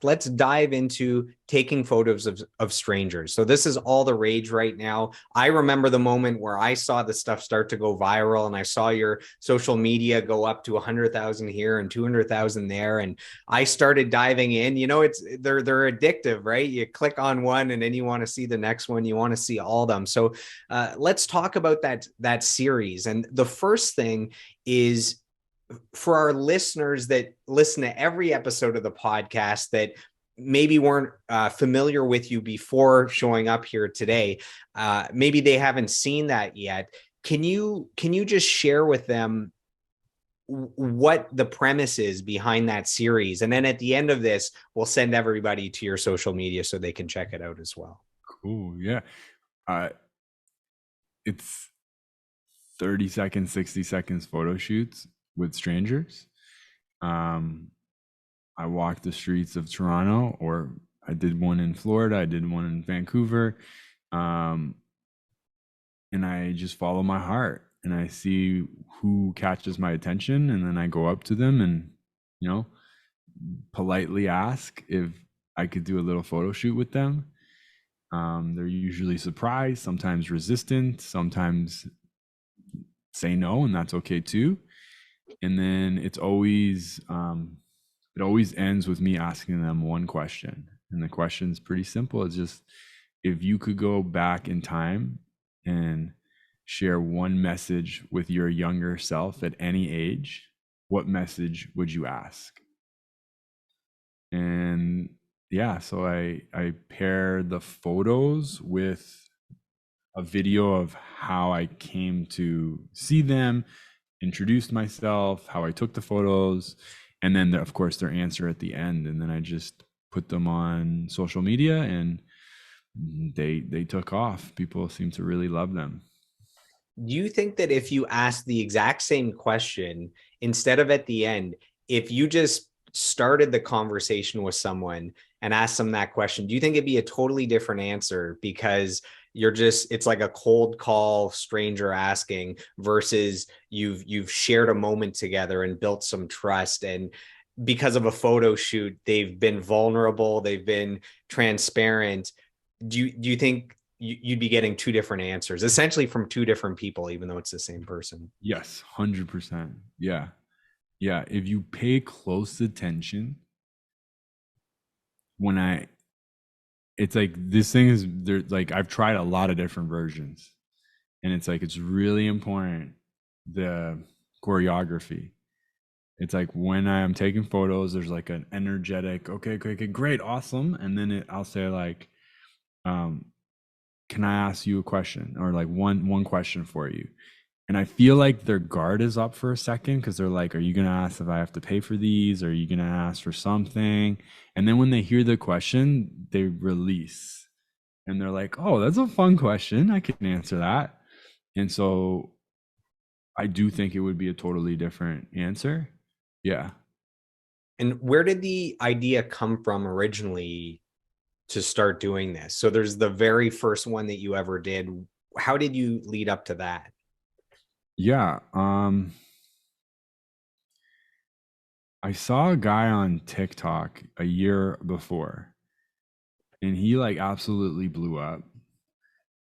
let's dive into taking photos of strangers. So this is all the rage right now. I remember the moment where I saw the stuff start to go viral, and I saw your social media go up to 100,000 here and 200,000 there, and I started diving in. It's they're addictive, right? You click on one and then you want to see the next one. You want to see all of them. So let's talk about that series. And the first thing is, for our listeners that listen to every episode of the podcast that maybe weren't familiar with you before showing up here today, maybe they haven't seen that yet. Can you just share with them what the premise is behind that series? And then at the end of this, we'll send everybody to your social media so they can check it out as well. Cool. Yeah. Uh, it's 30 seconds, 60 seconds photo shoots with strangers. Um, I walked the streets of Toronto, or I did one in Florida, I did one in Vancouver. Um, and I just follow my heart and I see who catches my attention. And then I go up to them and, you know, politely ask if I could do a little photo shoot with them. They're usually surprised, sometimes resistant, sometimes say no, and that's okay too. And then it always ends with me asking them one question, and the question's pretty simple. It's just, if you could go back in time and share one message with your younger self at any age, what message would you ask? And yeah, so I pair the photos with a video of how I came to see them, introduced myself, how I took the photos, and then of course their answer at the end. And then I just put them on social media, and they took off. People seem to really love them. Do you think that if you ask the exact same question, instead of at the end, if you just started the conversation with someone and asked them that question, do you think it'd be a totally different answer because it's like a cold call stranger asking versus you've shared a moment together and built some trust, and because of a photo shoot, they've been vulnerable, they've been transparent. Do you think you'd be getting two different answers essentially from two different people, even though it's the same person? Yes, 100%. Yeah. Yeah, if you pay close attention, when I it's like, this thing is there, like I've tried a lot of different versions, and it's like it's really important, the choreography. It's like when I am taking photos, there's like an energetic, okay, okay, okay, great, awesome. And then I'll say like, um, can I ask you a question, or like one question for you? And I feel like their guard is up for a second, because they're like, are you gonna ask if I have to pay for these? Or are you gonna ask for something? And then when they hear the question, they release, and they're like, oh, that's a fun question. I can answer that. And so I do think it would be a totally different answer. Yeah. And where did the idea come from originally to start doing this? So there's the very first one that you ever did. How did you lead up to that? Yeah. I saw a guy on TikTok a year before, and he like absolutely blew up.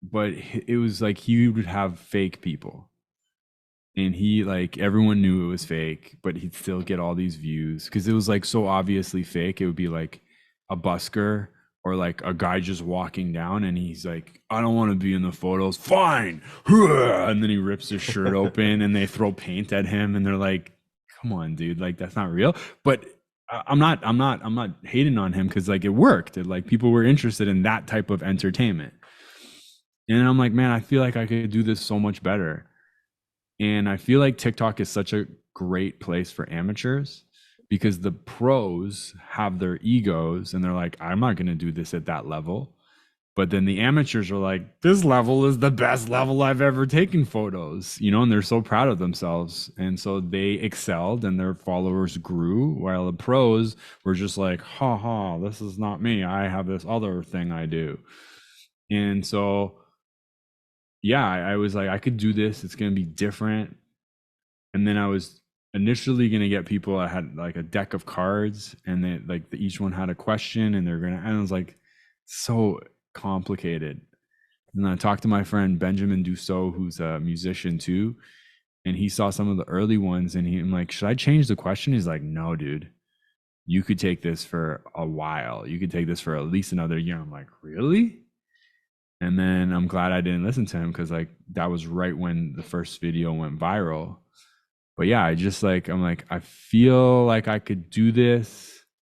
But it was like he would have fake people, and he, like, everyone knew it was fake, but he'd still get all these views because it was like so obviously fake. It would be like a busker, or like a guy just walking down, and he's like, I don't want to be in the photos. Fine. And then he rips his shirt open, and they throw paint at him, and they're like, come on, dude, like that's not real. But I'm not hating on him, because like it worked. Like people were interested in that type of entertainment. And I'm like, man, I feel like I could do this so much better. And I feel like TikTok is such a great place for amateurs, because the pros have their egos and they're like, I'm not going to do this at that level. But then the amateurs are like, this level is the best level I've ever taken photos, and they're so proud of themselves. And so they excelled and their followers grew, while the pros were just like, ha ha, this is not me. I have this other thing I do. And so, yeah, I was like, I could do this. It's going to be different. And then I was initially going to get people that had like a deck of cards, and they like each one had a question, and they're going to, and it was like so complicated. And then I talked to my friend Benjamin Dussault, who's a musician too, and he saw some of the early ones, and I'm like, should I change the question? He's like, no, dude, you could take this for a while. You could take this for at least another year. I'm like, really? And then I'm glad I didn't listen to him, because like that was right when the first video went viral. But yeah, I just like, I'm like, I feel like I could do this.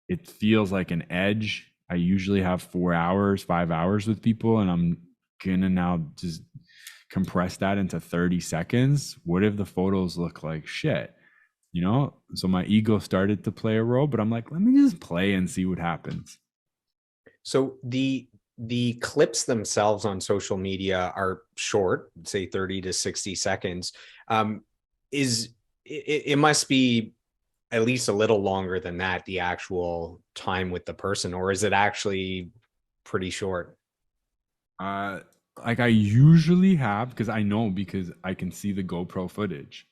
It feels like an edge. I usually have 4 hours, 5 hours with people, and I'm gonna now just compress that into 30 seconds. What if the photos look like shit? You know? So my ego started to play a role, but I'm like, let me just play and see what happens. So the clips themselves on social media are short, say 30 to 60 seconds. Is it must be at least a little longer than that, the actual time with the person, or is it actually pretty short? Uh, like I usually have, because I know, because I can see the GoPro footage.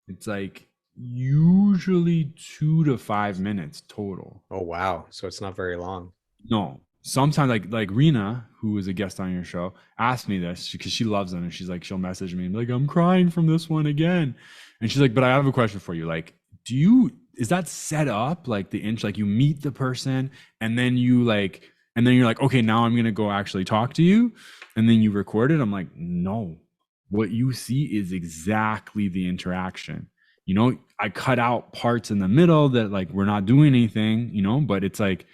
It's like usually 2 to 5 minutes total. Oh wow. So it's not very long. No, sometimes like Rena, who was a guest on your show, asked me this because she loves them, and she's like, she'll message me and be like, I'm crying from this one again, and she's like, but I have a question for you. Like, do you is that set up like the inch? Like you meet the person, and then you like, and then you're like, okay, now I'm gonna go actually talk to you, and then you record it. I'm like, no, what you see is exactly the interaction. You know, I cut out parts in the middle that like we're not doing anything, you know, but it's like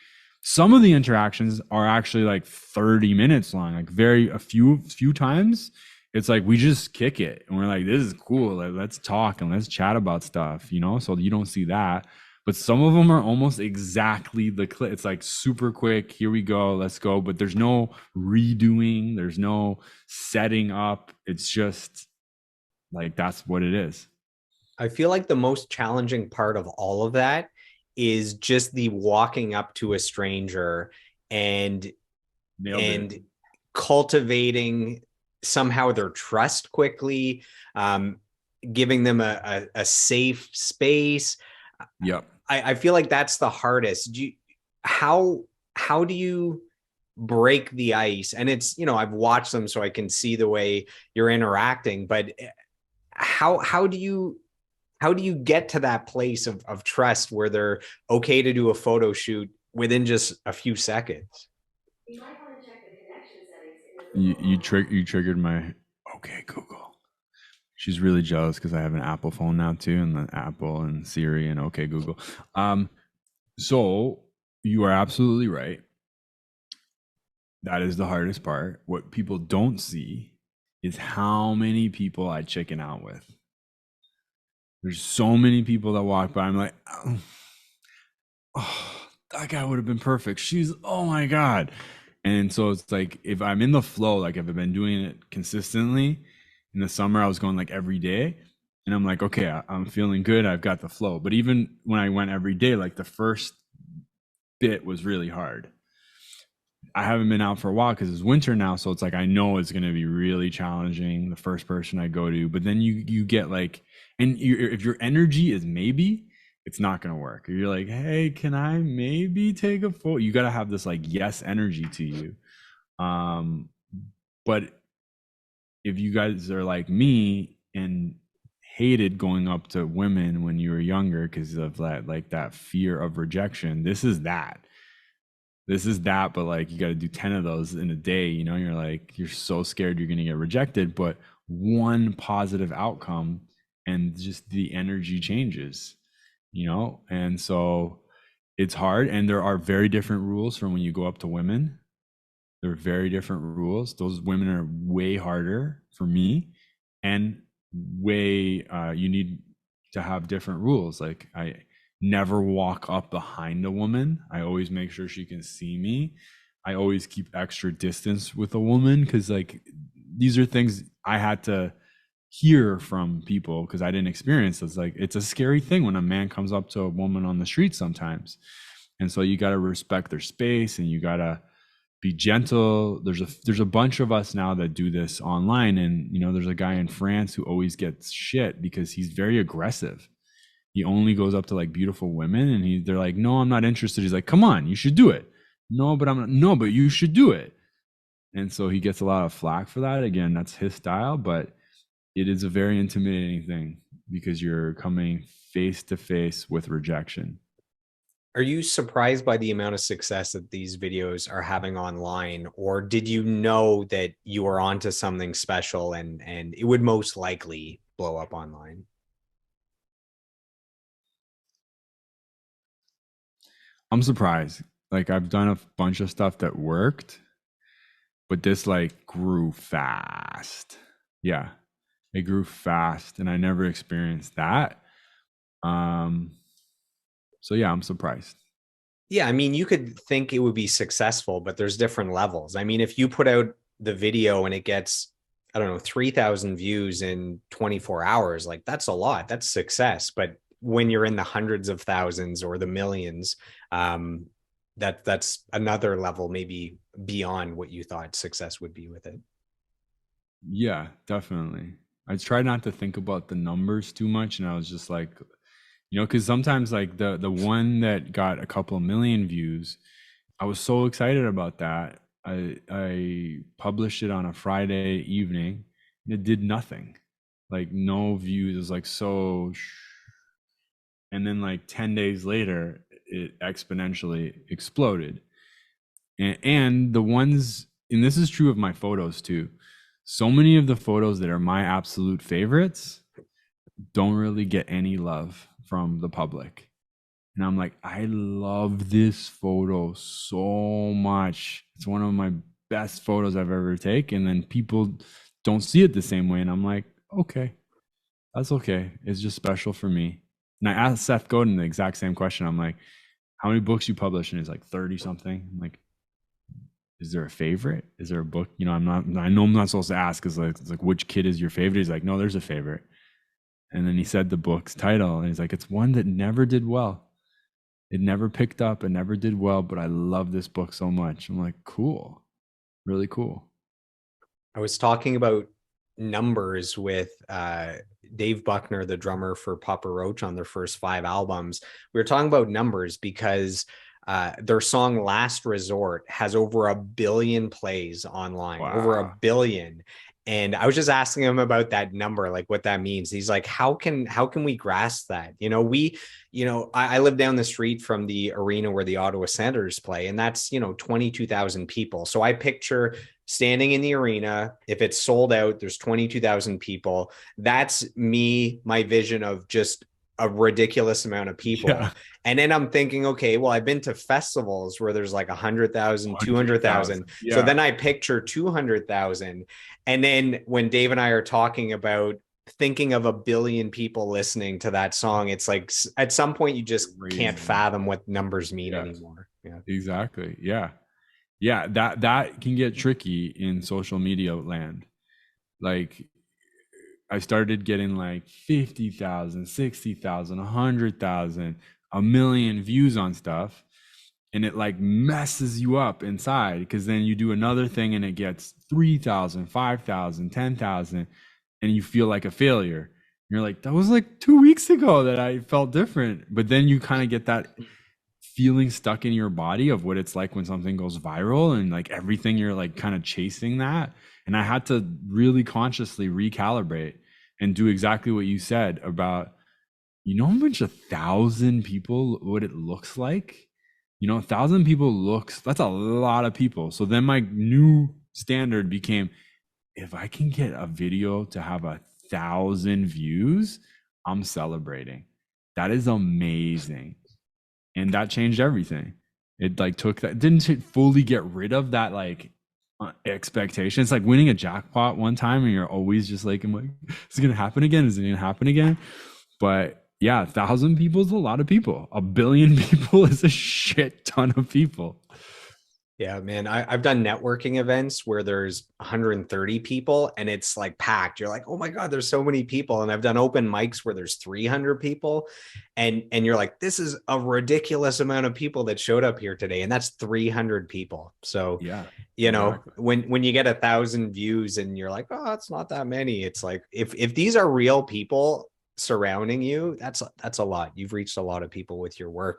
some of the interactions are actually like 30 minutes long, like very a few times it's like we just kick it and we're like, this is cool, like let's talk and let's chat about stuff, you know, so you don't see that. But some of them are almost exactly the clip. It's like super quick, here we go, let's go, but there's no redoing, there's no setting up, it's just like that's what it is. I feel like the most challenging part of all of that is just the walking up to a stranger and Nailed it. and cultivating somehow their trust quickly, giving them a safe space. Yep. I feel like that's the hardest. How how do you break the ice? And it's, I've watched them so I can see the way you're interacting, but how do you get to that place of trust where they're okay to do a photo shoot within just a few seconds? You might want to check the connection settings in the you triggered my okay Google. She's really jealous because I have an Apple phone now too, and the Apple and Siri and okay Google. Um, so you are absolutely right. That is the hardest part. What people don't see is how many people I chicken out with. There's so many people that walk by. I'm like, oh, that guy would have been perfect. She's, oh my God. And so it's like, if I'm in the flow, like if I've been doing it consistently in the summer, I was going like every day. And I'm like, okay, I'm feeling good. I've got the flow. But even when I went every day, like the first bit was really hard. I haven't been out for a while because it's winter now. So it's like, I know it's going to be really challenging the first person I go to. But then you get like, and if your energy is maybe, it's not going to work. If you're like, hey, can I maybe take a photo? You got to have this like yes energy to you. But if you guys are like me and hated going up to women when you were younger because of that, like that fear of rejection, this is that, but like you got to do 10 of those in a day, you know, you're like, you're so scared you're going to get rejected, but one positive outcome and just the energy changes, you know. And so it's hard, and there are very different rules from when you go up to women. There are very different rules. Those women are way harder for me, and way you need to have different rules. Like I never walk up behind a woman. I always make sure she can see me. I always keep extra distance with a woman because like these are things I had to hear from people because I didn't experience this. Like it's a scary thing when a man comes up to a woman on the street sometimes. And so you got to respect their space, and you got to be gentle. There's a bunch of us now that do this online, and you know there's a guy in France who always gets shit because he's very aggressive. He only goes up to like beautiful women, and they're like, no, I'm not interested. He's like, come on, you should do it. No, but I'm not. No, but you should do it. And so he gets a lot of flack for that. Again, that's his style, but it is a very intimidating thing because you're coming face to face with rejection. Are you surprised by the amount of success that these videos are having online, or did you know that you were onto something special and it would most likely blow up online? I'm surprised. Like I've done a bunch of stuff that worked, but this like grew fast. Yeah, it grew fast, and I never experienced that. Um, so yeah, I'm surprised. Yeah, I mean, you could think it would be successful, but there's different levels. I mean, if you put out the video and it gets, I don't know, 3,000 views in 24 hours, like that's a lot. That's success. But when you're in the hundreds of thousands or the millions, um, that's another level, maybe beyond what you thought success would be with it. Yeah, definitely. I try not to think about the numbers too much, and I was just like, because sometimes like the one that got a couple of million views, I was so excited about that. I published it on a Friday evening, and it did nothing, like no views. It was like so, and then like 10 days later, it exponentially exploded. And the ones, and this is true of my photos too. So many of the photos that are my absolute favorites don't really get any love from the public. And I'm like, I love this photo so much. It's one of my best photos I've ever taken. And then people don't see it the same way. And I'm like, okay, that's okay. It's just special for me. And I asked Seth Godin the exact same question. I'm like, how many books you publish? And he's like 30 something. I'm like, is there a favorite? Is there a book? I know I'm not supposed to ask because like, it's like, which kid is your favorite? He's like, no, there's a favorite. And then he said the book's title, and he's like, it's one that never did well. It never picked up, it never did well, but I love this book so much. I'm like, cool, really cool. I was talking about numbers with Dave Buckner, the drummer for Papa Roach on their first 5 albums. We were talking about numbers because their song Last Resort has over 1 billion plays online, over a Wow. billion. And I was just asking him about that number, like what that means. He's like, how can we grasp that? I live down the street from the arena where the Ottawa Senators play, and that's 22,000 people. So I picture standing in the arena. If it's sold out, there's 22,000 people. That's me, my vision of just a ridiculous amount of people. Yeah. And then I'm thinking, okay, well, I've been to festivals where there's like 100,000, 200,000. 100,000. So Yeah. then I picture 200,000. And then when Dave and I are talking about thinking of 1 billion people listening to that song, it's like at some point you just can't Crazy. fathom what numbers mean Yes. anymore. Yeah. Exactly. Yeah. Yeah. That can get tricky in social media land. Like I started getting like 50,000, 60,000, 100,000, a million views on stuff. And it like messes you up inside because then you do another thing and it gets 3,000, 5,000, 10,000, and you feel like a failure. You're like, that was like 2 weeks ago that I felt different. But then you kind of get that feeling stuck in your body of what it's like when something goes viral and like everything you're like kind of chasing that. And I had to really consciously recalibrate and do exactly what you said about, how much 1,000 people, what it looks like? 1,000 people that's a lot of people. So then my new standard became, if I can get a video to have 1,000 views, I'm celebrating. That is amazing. And that changed everything. It like took that, didn't it fully get rid of that like expectation. It's like winning a jackpot one time and you're always just like, is it gonna happen again? Is it gonna happen again? But yeah, 1,000 people is a lot of people. 1 billion people is a shit ton of people. Yeah, man. I've done networking events where there's 130 people and it's like packed. You're like, oh my God, there's so many people. And I've done open mics where there's 300 people. And you're like, this is a ridiculous amount of people that showed up here today. And that's 300 people. So, Yeah, exactly. when you get 1,000 views and you're like, oh, it's not that many. It's like if these are real people, surrounding you, that's a lot. You've reached a lot of people with your work.